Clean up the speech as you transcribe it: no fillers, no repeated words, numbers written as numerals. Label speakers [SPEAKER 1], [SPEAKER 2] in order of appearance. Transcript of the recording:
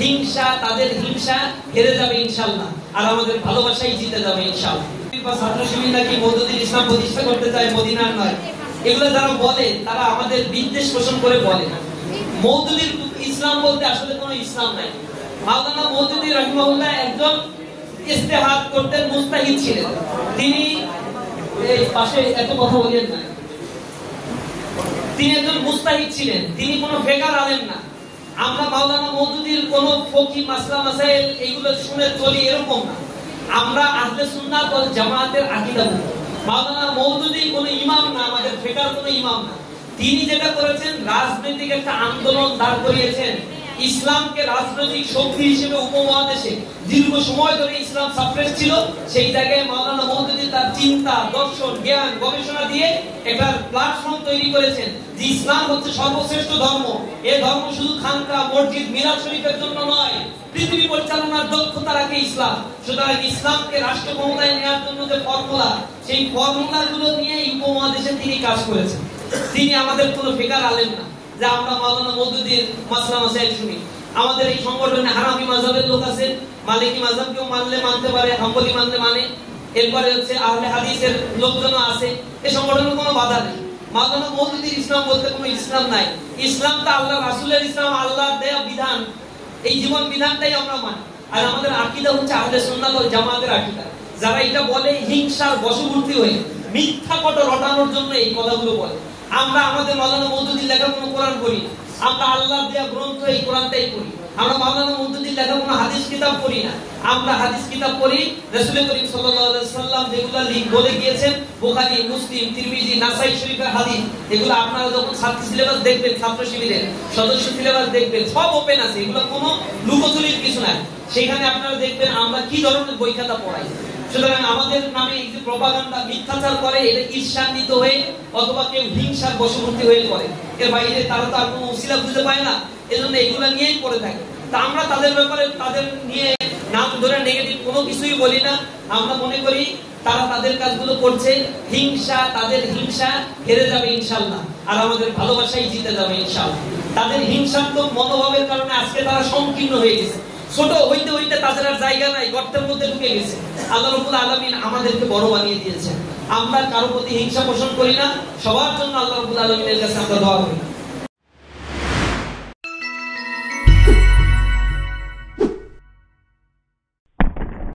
[SPEAKER 1] হিংসা, তাদের হিংসা হেরে যাবে ইনশাআল্লাহ, আর আমাদের ভালোবাসাই জিতে যাবে ইনশাআল্লাহ। ছাত্র শিবির নাকি মওদুদী ইসলাম প্রতিষ্ঠা করতে চায়, মদিনার নয়, এগুলো যারা বলে তারা আমাদের বিদ্বেষ পোষণ করে বলে। মওদুদী ইসলাম বলতে আসলে কোনো ইসলাম নাই। মাওলানা মওদুদী রাহিমাহুল্লাহ একজন ইজতিহাদ করতেন, মুস্তাহিদ ছিলেন। তিনি এই পাশে এত কথা বলেন না, তিনি একজন মুস্তাহিদ ছিলেন, তিনি কোনো ফিকহ আলেম না। আমরা মাওলানা মওদুদীর কোন ফকি মাসলা মাসাইল এগুলো শুনে চলি এরকম না। আমরা আহলে সুন্নাত ওয়াল জামাতের আকীদা বুঝি। মাওলানা মওদুদী কোনো ইমাম না, আমাদের ফিকহের কোনো ইমাম না। তিনি যেটা করেছেন, রাজনৈতিক একটা আন্দোলন দাঁড় করিয়েছেন। ইসলামকে রাজনৈতিক শক্তি হিসেবে উপমহাদেশে দীর্ঘ সময় ধরে ইসলাম সাপ্রেস ছিল, সেই জায়গায় মাওলানা মওদুদী তার চিন্তা, দর্শন, জ্ঞান, গবেষণা দিয়ে একটা প্ল্যাটফর্ম তৈরি করেছেন যে ইসলাম হচ্ছে সর্বশ্রেষ্ঠ ধর্ম। এই ধর্ম শুধু খানকা, মসজিদ, মিলাদ শরীফের জন্য নয়, পৃথিবী পরিচালনার দক্ষতা রাখে ইসলাম। সুতরাং ইসলামকে রাষ্ট্র ক্ষমতায় নেওয়ার জন্য যে ফর্মুলা, সেই ফর্মুলাগুলো নিয়ে উপমহাদেশে তিনি কাজ করেছেন। তিনি আমাদের কোনো ফিকহ আলেম না যে আমরা মাওলানা মওদুদীর মাসলা মাসাইল শুনি। আমাদের এই সংগঠনে হানাফি মাযহাবের লোক আছে, মালিকি মাযহাবকেও মানলে মানতে পারে, হাম্বলি মানলে মানে, এরপরে হচ্ছে আহলে হাদিসের লোকজন আছে। এই সংগঠনের কোনো বাধা নেই। মাওলানা মওদুদীর ইসলাম বলতে কোনো ইসলাম নাই। ইসলামটা আল্লাহ রাসূলের ইসলাম, আল্লাহর দেয়া বিধান, এই জীবন বিধানটাই আমরা মানি। আর আমাদের আকীদা হচ্ছে আহলে সুন্নাত ওয়াল জামাতের আকীদা। যারা এটা বলে হিংসার বশবর্তী হয়ে মিথ্যা কথা রটানোর জন্য এই কথাগুলো বলে। আমরা আমাদের মাওলানা মওদুদীর লেখা কোনো কোরআন পড়ি না, আমরা আল্লাহর দেয়া গ্রন্থ এই কোরআনটাই পড়ি। আমরা মাওলানা মওদুদীর লেখা কোনো হাদিস কিতাব পড়ি না, আমরা হাদিস কিতাব পড়ি রাসূল করিম সাল্লাল্লাহু আলাইহি ওয়াসাল্লাম যেগুলো বলে গিয়েছেন, বুখারী, মুসলিম, তিরমিজি, নাসাই শরীফের হাদিস। এগুলো আপনারা যখন ছাত্র সিলেবাস দেখবেন, ছাত্র শিবিরের সদস্য সিলেবাস দেখবেন, সব ওপেন আছে, এগুলো কোনো লুকোচুরির কিছু নাই। সেখানে আপনারা দেখবেন আমরা কি ধরনের বই খাতা পড়াই। সুতরাং আমাদের নামে এই যে প্রপাগান্ডা, মিথ্যাচার করে, এটা ঈর্ষান্বিত হয়ে অথবা কেউ হিংসার বশবর্তী হয়ে করে, এর বাইরে তারা তো আর কোনো উসিলা খুঁজে পায় না, এজন্য এগুলো নিয়েই পড়ে থাকে। তা আমরা তাদের ব্যাপারে, তাদের নিয়ে নাম ধরে নেগেটিভ কোনো কিছুই বলি না। আমরা মনে করি তারা তাদের কাজগুলো করছে, হিংসা, তাদের হিংসা হেরে যাবে ইনশাআল্লাহ, আর আমাদের ভালোবাসাই জিতে যাবে ইনশাআল্লাহ। তাদের হিংসাত্মক মনোভাবের কারণে আজকে তারা সংকীর্ণ হয়ে গেছে, ছোট হইতে হইতে তাদের আর জায়গা নাই, গর্তের মধ্যে ঢুকে গেছে। আল্লাহ রাব্বুল আলামিন আমাদেরকে বড় বানিয়ে দিয়েছেন। আমরা কারো প্রতি হিংসা পোষণ করি না, সবার জন্য আল্লাহ রাব্বুল আলামিনের কাছে আমরা দোয়া করি।